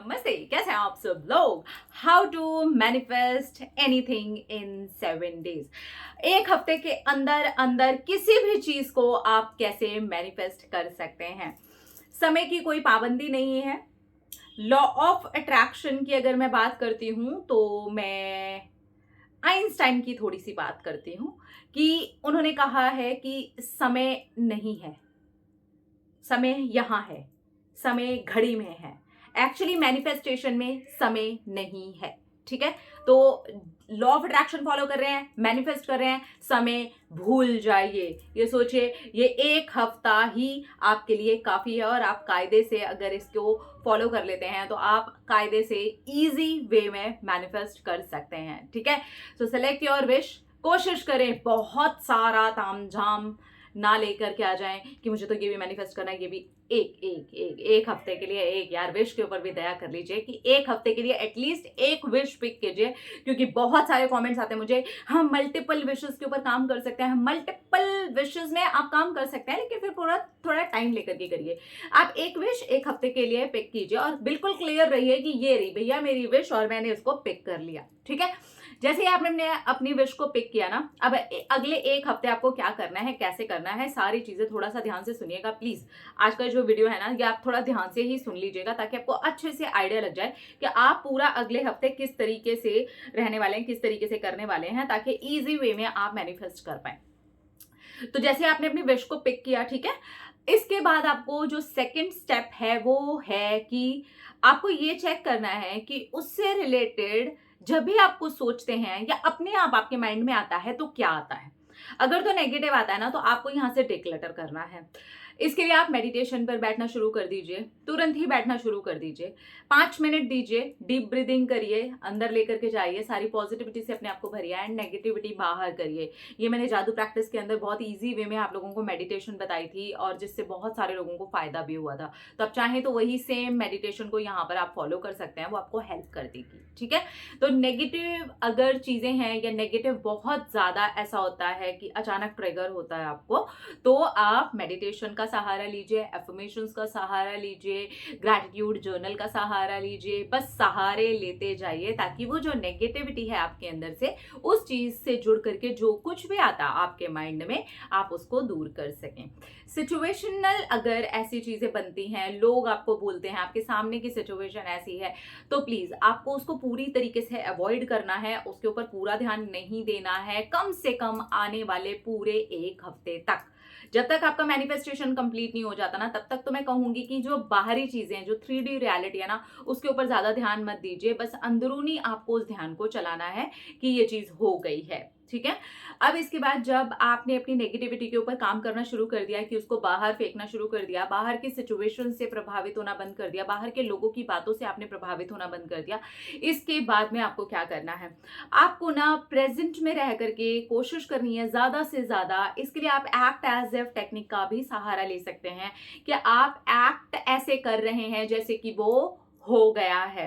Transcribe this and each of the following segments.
नमस्ते, कैसे हैं आप सब लोग। How to manifest anything in 7 days। एक हफ्ते के अंदर अंदर किसी भी चीज को आप कैसे मैनिफेस्ट कर सकते हैं। समय की कोई पाबंदी नहीं है। लॉ ऑफ अट्रैक्शन की अगर मैं बात करती हूं तो मैं आइंस्टाइन की थोड़ी सी बात करती हूं कि उन्होंने कहा है कि समय नहीं है, समय यहाँ है, समय घड़ी में है। एक्चुअली मैनिफेस्टेशन में समय नहीं है। ठीक है, तो लॉ ऑफ अट्रैक्शन फॉलो कर रहे हैं, मैनिफेस्ट कर रहे हैं, समय भूल जाइए। ये सोचिए ये एक हफ्ता ही आपके लिए काफी है और आप कायदे से अगर इसको फॉलो कर लेते हैं तो आप कायदे से इजी वे में मैनिफेस्ट कर सकते हैं। ठीक है, सो सेलेक्ट योर विश। कोशिश करें बहुत सारा तामझाम ना लेकर के आ जाएं कि मुझे तो ये भी मैनिफेस्ट करना है, ये भी एक हफ्ते के लिए एक, यार विश के ऊपर भी दया कर लीजिए कि एक हफ्ते के लिए एटलीस्ट एक विश पिक कीजिए। क्योंकि बहुत सारे कमेंट्स आते हैं मुझे, हम मल्टीपल विशेस के ऊपर काम कर सकते हैं। मल्टीपल विशेस में आप काम कर सकते हैं, लेकिन फिर पूरा थोड़ा टाइम लेकर के करिए। आप एक विश एक हफ्ते के लिए पिक कीजिए और बिल्कुल क्लियर रहिए कि ये रही भैया मेरी विश और मैंने इसको पिक कर लिया। ठीक है, जैसे ही आपने अपनी विश को पिक किया ना, अब अगले एक हफ्ते आपको क्या करना है, कैसे करना है, सारी चीजें थोड़ा सा ध्यान से सुनिएगा प्लीज। आज का जो वीडियो है ना, ये आप थोड़ा ध्यान से ही सुन लीजिएगा ताकि आपको अच्छे से आइडिया लग जाए कि आप पूरा अगले हफ्ते किस तरीके से रहने वाले हैं, किस तरीके से करने वाले हैं, ताकि इजी वे में आप मैनिफेस्ट कर पाए। तो जैसे आपने अपनी विश को पिक किया, ठीक है, इसके बाद आपको जो सेकंड स्टेप है वो है कि आपको ये चेक करना है कि उससे रिलेटेड जब भी आप कुछ सोचते हैं या अपने आप आपके माइंड में आता है तो क्या आता है। अगर तो नेगेटिव आता है ना, तो आपको यहां से डिक्लटर करना है। इसके लिए आप मेडिटेशन पर बैठना शुरू कर दीजिए, तुरंत ही बैठना शुरू कर दीजिए। 5 मिनट दीजिए, डीप ब्रीदिंग करिए, अंदर लेकर के जाइए, सारी पॉजिटिविटी से अपने आप को भरिए एंड नेगेटिविटी बाहर करिए। ये मैंने जादू प्रैक्टिस के अंदर बहुत इजी वे में आप लोगों को मेडिटेशन बताई थी और जिससे बहुत सारे लोगों को फायदा भी हुआ था। तो आप चाहें तो वही सेम मेडिटेशन को यहाँ पर आप फॉलो कर सकते हैं, वो आपको हेल्प कर देगी। ठीक है, तो नेगेटिव अगर चीजें हैं या नेगेटिव बहुत ज्यादा ऐसा होता है कि अचानक ट्रिगर होता है आपको, तो आप मेडिटेशन का सहारा लीजिए, एफर्मेशंस का सहारा लीजिए, ग्रैटिट्यूड जर्नल का सहारा लीजिए। बस सहारे लेते जाइए ताकि वो जो नेगेटिविटी है आपके अंदर से, उस चीज से जुड़ करके जो कुछ भी आता आपके माइंड में, आप उसको दूर कर सकें। सिचुएशनल अगर ऐसी चीजें बनती हैं, लोग आपको बोलते हैं, आपके सामने की सिचुएशन ऐसी है, तो प्लीज आपको उसको पूरी तरीके से अवॉइड करना है, उसके ऊपर पूरा ध्यान नहीं देना है, कम से कम आने वाले पूरे एक हफ्ते तक। जब तक आपका मैनिफेस्टेशन कंप्लीट नहीं हो जाता ना, तब तक तो मैं कहूंगी कि जो बाहरी चीजें हैं, जो 3D रियलिटी है ना, उसके ऊपर ज्यादा ध्यान मत दीजिए। बस अंदरूनी आपको उस ध्यान को चलाना है कि ये चीज हो गई है। ठीक है, अब इसके बाद जब आपने अपनी नेगेटिविटी के ऊपर काम करना शुरू कर दिया, कि उसको बाहर फेंकना शुरू कर दिया, बाहर की सिचुएशन से प्रभावित होना बंद कर दिया, बाहर के लोगों की बातों से आपने प्रभावित होना बंद कर दिया, इसके बाद में आपको क्या करना है, आपको ना प्रेजेंट में रह करके कोशिश करनी है ज्यादा से ज्यादा। इसके लिए आप एक्ट एज इफ टेक्निक का भी सहारा ले सकते हैं कि आप एक्ट ऐसे कर रहे हैं जैसे कि वो हो गया है।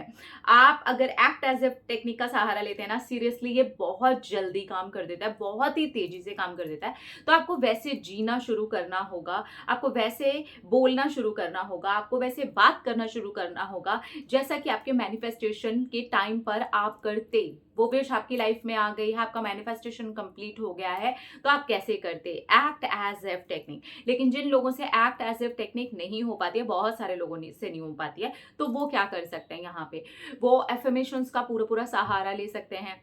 आप अगर एक्ट एज ए टेक्निक का सहारा लेते हैं ना, सीरियसली ये बहुत जल्दी काम कर देता है, बहुत ही तेजी से काम कर देता है। तो आपको वैसे जीना शुरू करना होगा, आपको वैसे बोलना शुरू करना होगा, आपको वैसे बात करना शुरू करना होगा जैसा कि आपके मैनिफेस्टेशन के टाइम पर आप करते। वो विश आपकी लाइफ में आ गई है, आपका मैनिफेस्टेशन कंप्लीट हो गया है, तो आप कैसे करते, एक्ट एज इफ टेक्निक। लेकिन जिन लोगों से एक्ट एज इफ टेक्निक नहीं हो पाती है, बहुत सारे लोगों से नहीं हो पाती है, तो वो क्या कर सकते हैं, यहाँ पे वो एफर्मेशंस का पूरा पूरा सहारा ले सकते हैं।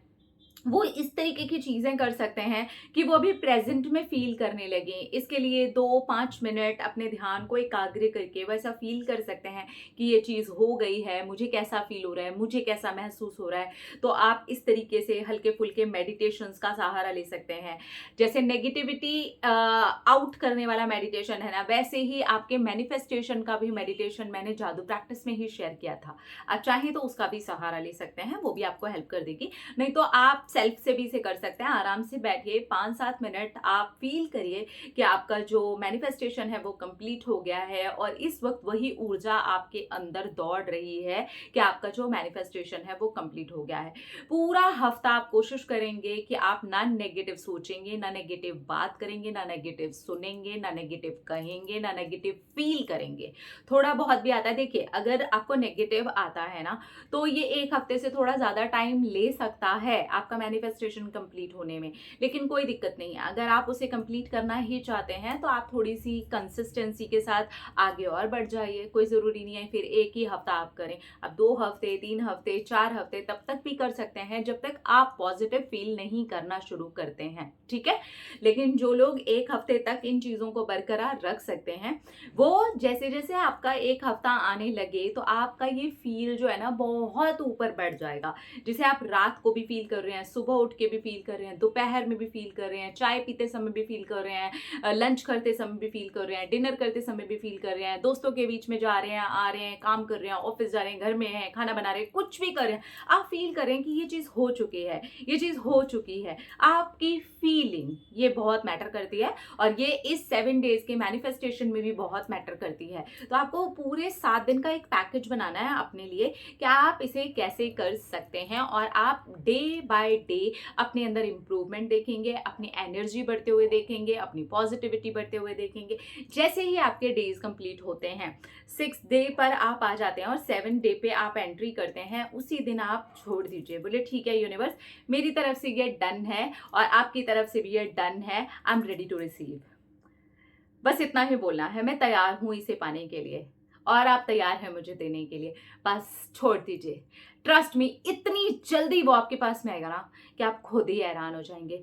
वो इस तरीके की चीजें कर सकते हैं कि वो भी प्रेजेंट में फील करने लगे। इसके लिए 2-5 मिनट अपने ध्यान को एकाग्र करके वैसा फील कर सकते हैं कि ये चीज हो गई है, मुझे कैसा फील हो रहा है, मुझे कैसा महसूस हो रहा है। तो आप इस तरीके से हल्के फुल्के मेडिटेशंस का सहारा ले सकते हैं। जैसे नेगेटिविटी आउट करने वाला मेडिटेशन है ना, वैसे ही आपके मैनिफेस्टेशन का भी मेडिटेशन मैंने जादू प्रैक्टिस में ही शेयर किया था। आप चाहें तो उसका भी सहारा ले सकते हैं, वो भी आपको हेल्प कर देगी। नहीं तो आप सेल्फ से भी इसे कर सकते हैं। आराम से बैठिए, 5-7 मिनट आप फील करिए कि आपका जो मैनिफेस्टेशन है वो कंप्लीट हो गया है और इस वक्त वही ऊर्जा आपके अंदर दौड़ रही है कि आपका जो मैनिफेस्टेशन है वो कंप्लीट हो गया है। पूरा हफ्ता आप कोशिश करेंगे कि आप ना नेगेटिव सोचेंगे, ना नेगेटिव बात करेंगे, ना नेगेटिव सुनेंगे, ना नेगेटिव कहेंगे, ना नेगेटिव फील करेंगे। थोड़ा बहुत भी आता है, देखिए अगर आपको नेगेटिव आता है ना तो ये एक हफ्ते से थोड़ा ज़्यादा टाइम ले सकता है आपका मैनिफेस्टेशन कंप्लीट होने में, लेकिन कोई दिक्कत नहीं है। अगर आप उसे कंप्लीट करना ही चाहते हैं तो आप थोड़ी सी कंसिस्टेंसी के साथ आगे और बढ़ जाइए। कोई ज़रूरी नहीं है फिर एक ही हफ्ता आप करें, आप 2 हफ्ते, 3 हफ्ते, 4 हफ्ते तब तक भी कर सकते हैं जब तक आप पॉजिटिव फील नहीं करना शुरू करते हैं, ठीक है। लेकिन जो लोग एक हफ्ते तक इन चीज़ों को बरकरार रख सकते हैं, वो जैसे जैसे आपका एक हफ्ता आने लगे तो आपका ये फील जो है ना बहुत ऊपर बढ़ जाएगा। जिसे आप रात को भी फील कर रहे हैं, सुबह उठ के भी फील कर रहे हैं, दोपहर में भी फील कर रहे हैं, चाय पीते समय भी फील कर रहे हैं, लंच करते समय भी फील कर रहे हैं, डिनर करते समय भी फील कर रहे हैं, दोस्तों के बीच में जा रहे हैं, आ रहे हैं, काम कर रहे हैं, ऑफिस जा रहे हैं, घर में हैं, खाना बना रहे हैं, कुछ भी कर रहे हैं, आप फील करें कि ये चीज़ हो चुकी है, ये चीज़ हो चुकी है। आपकी फीलिंग ये बहुत मैटर करती है और ये इस 7 डेज के मैनिफेस्टेशन में भी बहुत मैटर करती है। तो आपको पूरे 7 दिन का एक पैकेज बनाना है अपने लिए कि आप इसे कैसे कर सकते हैं और आप डे बाय डे अपने अंदर इम्प्रूवमेंट देखेंगे, अपनी एनर्जी बढ़ते हुए देखेंगे, अपनी पॉजिटिविटी बढ़ते हुए देखेंगे। जैसे ही आपके डेज कंप्लीट होते हैं, 6 डे पर आप आ जाते हैं और 7 डे पे आप एंट्री करते हैं, उसी दिन आप छोड़ दीजिए। बोले ठीक है यूनिवर्स, मेरी तरफ से ये डन है और आपकी तरफ से भी ये डन है, I am ready to receive. बस इतना ही बोलना है, मैं तैयार हूँ इसे पाने के लिए और आप तैयार हैं मुझे देने के लिए। बस छोड़ दीजिए। ट्रस्ट मी, इतनी जल्दी वो आपके पास में आएगा ना कि आप खुद ही हैरान हो जाएंगे।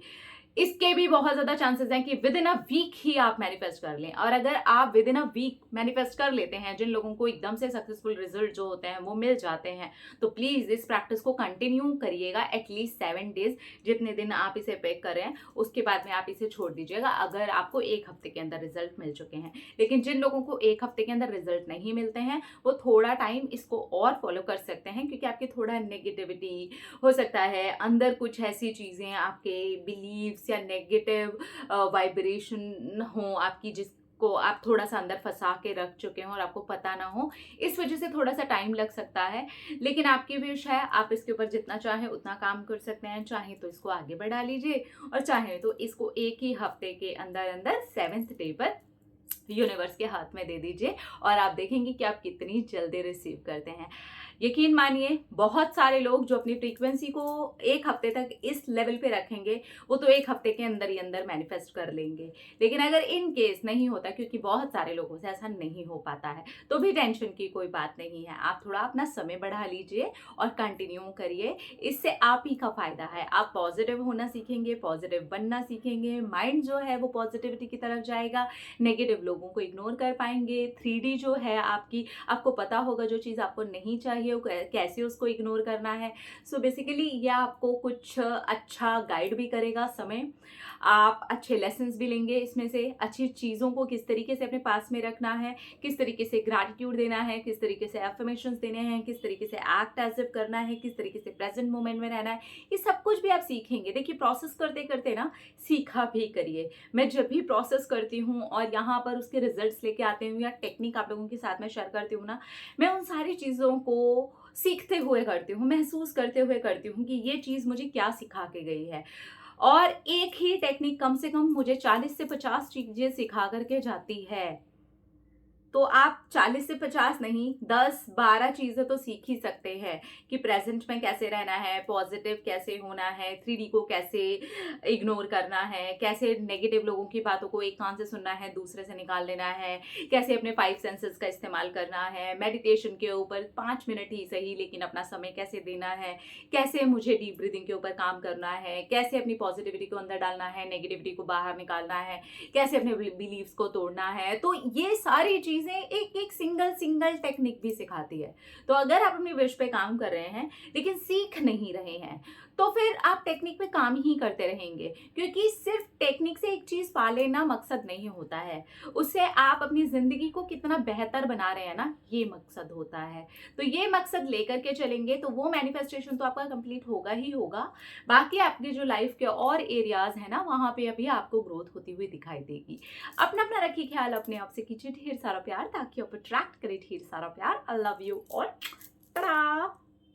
इसके भी बहुत ज़्यादा चांसेस हैं कि विद इन अ वीक ही आप मैनिफेस्ट कर लें। और अगर आप within a week manifest कर लेते हैं, जिन लोगों को एकदम से सक्सेसफुल रिजल्ट जो होते हैं वो मिल जाते हैं, तो प्लीज़ इस प्रैक्टिस को कंटिन्यू करिएगा एटलीस्ट 7 डेज, जितने दिन आप इसे पैक करें उसके बाद में आप इसे छोड़ दीजिएगा अगर आपको एक हफ्ते के अंदर रिजल्ट मिल चुके हैं। लेकिन जिन लोगों को एक हफ्ते के अंदर रिजल्ट नहीं मिलते हैं वो थोड़ा टाइम इसको और फॉलो कर सकते हैं, क्योंकि आपकी थोड़ा नेगेटिविटी हो सकता है, अंदर कुछ ऐसी चीज़ें आपके बिलीव्स या नेगेटिव वाइब्रेशन हो आपकी, जिसको आप थोड़ा सा अंदर फंसा के रख चुके हो और आपको पता ना हो, इस वजह से थोड़ा सा टाइम लग सकता है। लेकिन आपकी विश है, आप इसके ऊपर जितना चाहें उतना काम कर सकते हैं। चाहे तो इसको आगे बढ़ा लीजिए और चाहे तो इसको एक ही हफ्ते के अंदर अंदर 7th डे पर यूनिवर्स के हाथ में दे दीजिए और आप देखेंगे कि आप कितनी जल्दी रिसीव करते हैं। यकीन मानिए, बहुत सारे लोग जो अपनी फ्रीक्वेंसी को एक हफ्ते तक इस लेवल पे रखेंगे वो तो एक हफ्ते के अंदर ही अंदर मैनिफेस्ट कर लेंगे। लेकिन अगर इन केस नहीं होता, क्योंकि बहुत सारे लोगों से ऐसा नहीं हो पाता है, तो भी टेंशन की कोई बात नहीं है। आप थोड़ा अपना समय बढ़ा लीजिए और कंटिन्यू करिए, इससे आप ही का फायदा है। आप पॉजिटिव होना सीखेंगे, पॉजिटिव बनना सीखेंगे, माइंड जो है वो पॉजिटिविटी की तरफ जाएगा, नेगेटिव लोगों को इग्नोर कर पाएंगे। 3D जो है आपकी, आपको पता होगा जो चीज़ आपको नहीं चाहिए कैसे उसको इग्नोर करना है। सो बेसिकली ये आपको कुछ अच्छा गाइड भी करेगा समय, आप अच्छे लेसन्स भी लेंगे इसमें से, अच्छी चीज़ों को किस तरीके से अपने पास में रखना है, किस तरीके से ग्रैटिट्यूड देना है, किस तरीके से अफर्मेशंस देने हैं, किस तरीके से एक्ट एज इफ करना है, किस तरीके से प्रेजेंट मोमेंट में रहना है, ये सब कुछ भी आप सीखेंगे। देखिए प्रोसेस करते करते ना सीखा भी करिए। मैं जब भी प्रोसेस करती हूँ और यहाँ पर उसके रिजल्ट्स लेके आते हूँ या टेक्निक आप लोगों के साथ में शेयर करती हूँ ना, मैं उन सारी चीज़ों को सीखते हुए करती हूँ, महसूस करते हुए करती हूँ कि ये चीज़ मुझे क्या सिखा के गई है। और एक ही टेक्निक कम से कम मुझे 40 से 50 चीज़ें सिखा करके जाती है। तो आप 40 से 50 नहीं, 10-12 चीज़ें तो सीख ही सकते हैं कि प्रेजेंट में कैसे रहना है, पॉजिटिव कैसे होना है, 3D को कैसे इग्नोर करना है, कैसे नेगेटिव लोगों की बातों को एक कान से सुनना है दूसरे से निकाल लेना है, कैसे अपने 5 सेंसेस का इस्तेमाल करना है, मेडिटेशन के ऊपर 5 मिनट ही सही लेकिन अपना समय कैसे देना है, कैसे मुझे डीप ब्रीदिंग के ऊपर काम करना है, कैसे अपनी पॉजिटिविटी को अंदर डालना है, नेगेटिविटी को बाहर निकालना है, कैसे अपने बिलीव्स को तोड़ना है। तो ये सारी चीज़ एक एक सिंगल टेक्निक भी सिखाती है। तो अगर आप अपनी विश पे काम कर रहे हैं लेकिन सीख नहीं रहे हैं, तो फिर आप टेक्निक पे काम ही करते रहेंगे, क्योंकि सिर्फ टेक्निक से एक चीज़ पा लेना मकसद नहीं होता है। उससे आप अपनी ज़िंदगी को कितना बेहतर बना रहे हैं ना, ये मकसद होता है। तो ये मकसद लेकर के चलेंगे तो वो मैनिफेस्टेशन तो आपका कंप्लीट होगा ही होगा। बाकी आपके जो लाइफ के और एरियाज़ हैं ना, वहाँ पे अभी आपको ग्रोथ होती हुई दिखाई देगी। अपना रखिए ख्याल, अपने आप से कीजिए ढेर सारा प्यार, ताकि आप अट्रैक्ट करें ढेर सारा प्यार। I love you all. Ta-da!